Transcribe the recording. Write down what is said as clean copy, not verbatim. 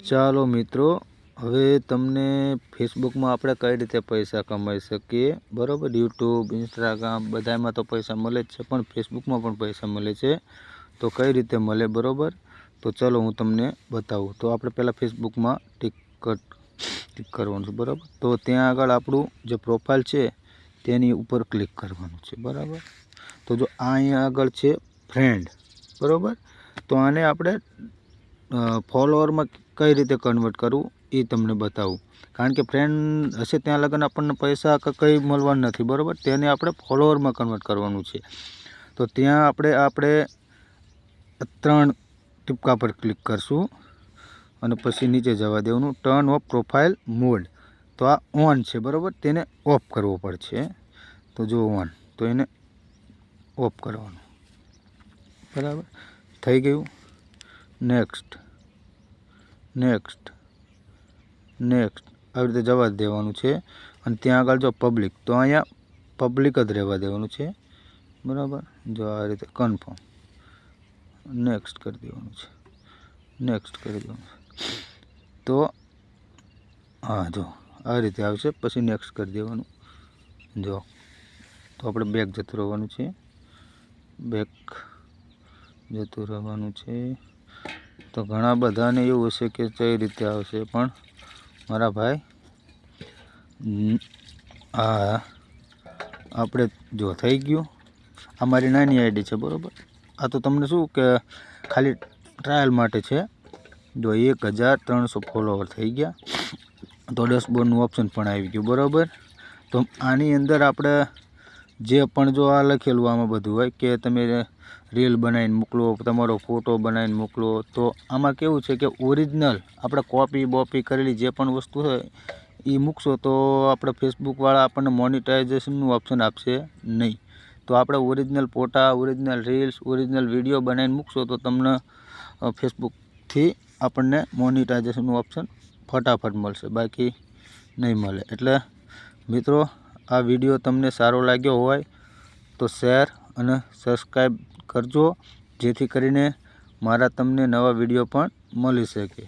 ચાલો મિત્રો, હવે તમને ફેસબુકમાં આપણે કઈ રીતે પૈસા કમાઈ શકીએ, બરાબર। યુટ્યુબ, ઇન્સ્ટાગ્રામ બધામાં તો પૈસા મળે જ છે, પણ ફેસબુકમાં પણ પૈસા મળે છે। તો કઈ રીતે મળે, બરાબર। તો ચલો હું તમને બતાવું। તો આપણે પહેલાં ફેસબુકમાં ટિક કરવાનું છે, બરાબર। તો ત્યાં આગળ આપણું જે પ્રોફાઇલ છે તેની ઉપર ક્લિક કરવાનું છે, બરાબર। તો જો અહીંયા આગળ છે ફ્રેન્ડ, બરાબર। તો આને આપણે ફોલોઅરમાં કઈ રીતે કન્વર્ટ કરવું એ તમને બતાવું, કારણ કે ફ્રેન્ડ હશે ત્યાં લગન આપણને પૈસા કંઈ મળવાનું નથી, બરાબર। તેને આપણે ફોલોઅરમાં કન્વર્ટ કરવાનું છે। તો ત્યાં આપણે 3 ટીપકા પર ક્લિક કરશું અને પછી નીચે જવા દેવાનું, ટર્ન ઓફ પ્રોફાઇલ મોડ। તો આ ઓન છે, બરાબર, તેને ઓફ કરવો પડશે। તો જો ઓન, તો એને ઓફ કરવાનું, બરાબર, થઈ ગયું। નેક્સ્ટ આવી રીતે જવા દેવાનું છે। અને ત્યાં આગળ જો પબ્લિક, તો અહીંયા પબ્લિક જ રહેવા દેવાનું છે, બરાબર। જો આ રીતે કન્ફર્મ, નેક્સ્ટ કરી દેવાનું છે, નેક્સ્ટ કરી દેવાનું છે। તો હા, જો આ રીતે આવશે, પછી નેક્સ્ટ કરી દેવાનું। જો તો આપણે બેક જતું રહેવાનું છે, બેક જતું રહેવાનું છે। તો ઘણા બધાને એવું હશે કે કઈ રીતે આવશે, પણ મારા ભાઈ આ આપણે જો થઈ ગયું। આ મારી નાની આઈડી છે, બરાબર। આ તો તમને શું કે ખાલી ટ્રાયલ માટે છે। જો 1300 ફોલોવર થઈ ગયા। તો ડેશબોર્ડનું ઓપ્શન પણ આવી ગયું, બરાબર। તો આની અંદર આપણે જે પણ જો આ લખેલું આમાં બધું હોય કે તમે રીલ બનાવીને મોકલો, તમારો ફોટો બનાવીને મોકલો। તો આમાં કેવું છે કે ઓરિજિનલ આપણે કોપી બોપી કરેલી જે પણ વસ્તુ હોય એ મૂકશો તો આપણે ફેસબુકવાળા આપણને મોનિટાઇઝેશનનું ઓપ્શન આપશે નહીં। તો આપણે ઓરિજિનલ ફોટા, ઓરિજિનલ રીલ્સ, ઓરિજિનલ વિડીયો બનાવીને મૂકશો તો તમને ફેસબુકથી આપણને મોનિટાઇઝેશનનું ઓપ્શન ફટાફટ મળશે, બાકી નહીં મળે। એટલે મિત્રો, આ વિડીયો તમને સારો લાગ્યો હોય તો શેર અને સબસ્ક્રાઈબ કરજો, જેથી કરીને મારા તમને નવા વિડીયો પણ મળી શકે।